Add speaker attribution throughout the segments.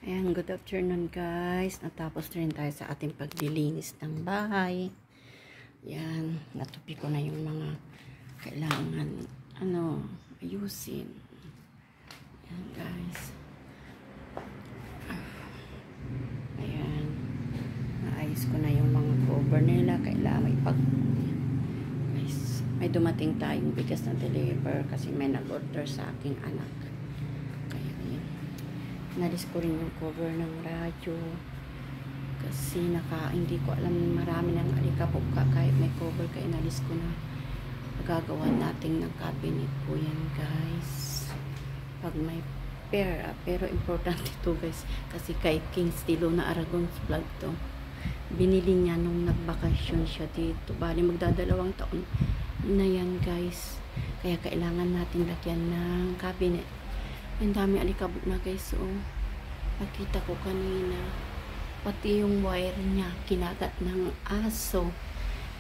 Speaker 1: Ayan, good afternoon guys. Natapos rin tayo sa ating paglilinis ng bahay. Ayan, natupi ko na yung mga kailangan ayusin. Ayan guys. Ayan. Naayos ko na yung mga cover nila. Kailangan may guys, may dumating tayong bigas na deliver kasi may nag-order sa aking anak. Nalis ko rin yung cover ng radyo kasi hindi ko alam, marami ng alikabok kahit may cover, kaya nalis ko na. Magagawa natin ng cabinet po yan guys pag may pair. Pero importante to guys kasi kay King Stilo na Aragon's vlog to, binili niya nung nagbakasyon siya dito, bali magdadalawang taon na yan guys, kaya kailangan natin lagyan ng cabinet. Ang dami alikabok na guys. Oh, nakita ko kanina pati yung wire niya kinagat ng aso,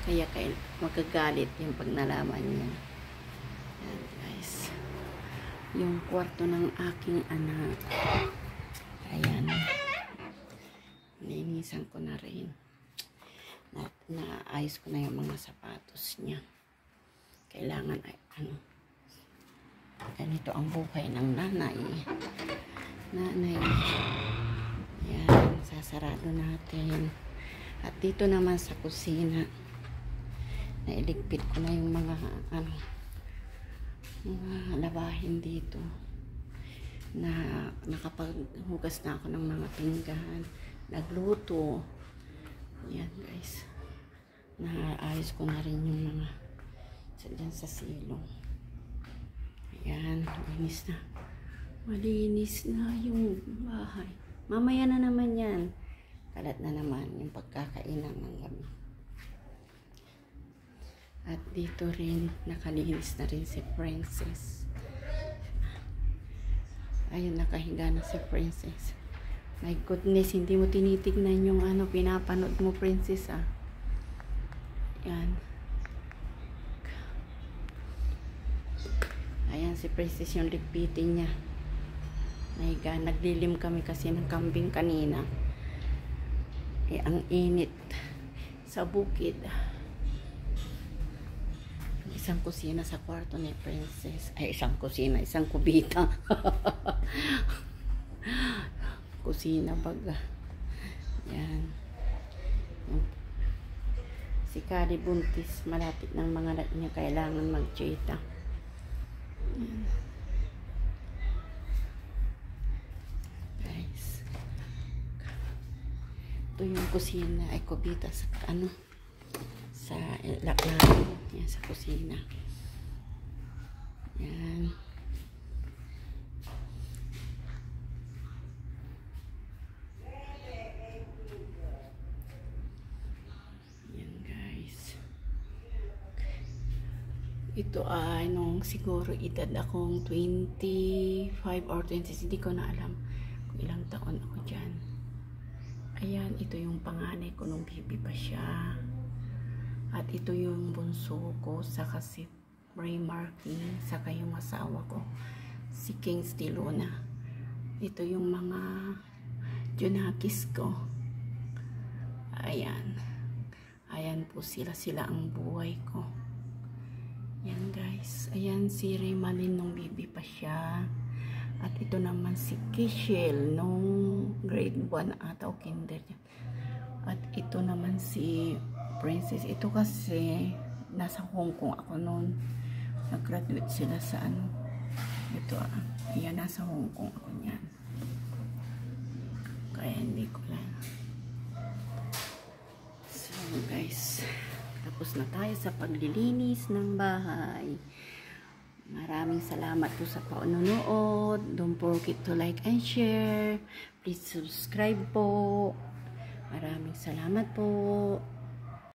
Speaker 1: kaya magagalit yung pag nalaman niya. Ayan guys, yung kwarto ng aking anak. Ayan, nilinisan ko na rin, naayos ko na yung mga sapatos niya. Kailangan ay ganito ang buhay ng nanay. Yan, sasarado natin. At dito naman sa kusina, nailigpit ko na yung mga mga labahin dito, na nakapaghugas na ako ng mga pinggan, nagluto. Yan guys, naayos ko na rin yung mga dyan sa silong. Ayan, malinis na yung bahay. Mamaya na naman yan, kalat na naman yung pagkakainan ng gabi. At dito rin nakalinis na rin si Princess. Ayun, nakahiga na si Princess. My goodness, hindi mo tinitignan yung pinapanood mo, Princess ah. Yan. Ayan si Princess, yung ligpitin niya. Nahiga, naglilim kami kasi ng kambing kanina. Ang init sa bukid. Isang kusina sa kwarto ni Princess. Ay, isang kusina, isang kubita. Kusina baga. Yan. Si Kali buntis, malapit ng mga anak niya, kailangan mag-chita. Guys, ito yung kusina, ay kubita sa sa laklaro yan sa kusina. Yan. Ito ay nung siguro edad akong 25 or 26, hindi ko na alam kung ilang taon ako dyan. Ayan, ito yung panganay ko nung baby pa siya. At ito yung bunso ko, saka si Ray Marking, saka yung asawa ko, si King Stilona. Ito yung mga junakis ko. Ayan. Ayan po sila ang buhay ko. Yan guys, ayan si Raymalin nung baby pa siya. At ito naman si Kishel nung grade 1 ata o kinder. At ito naman si Princess. Ito kasi nasa Hong Kong ako noon. Nag-graduate sila sa ito ayan, nasa Hong Kong ako niyan. Kaya hindi ko lang. So guys, tapos na tayo sa paglilinis ng bahay. Maraming salamat po sa panonood. Don't forget to like and share. Please subscribe po. Maraming salamat po.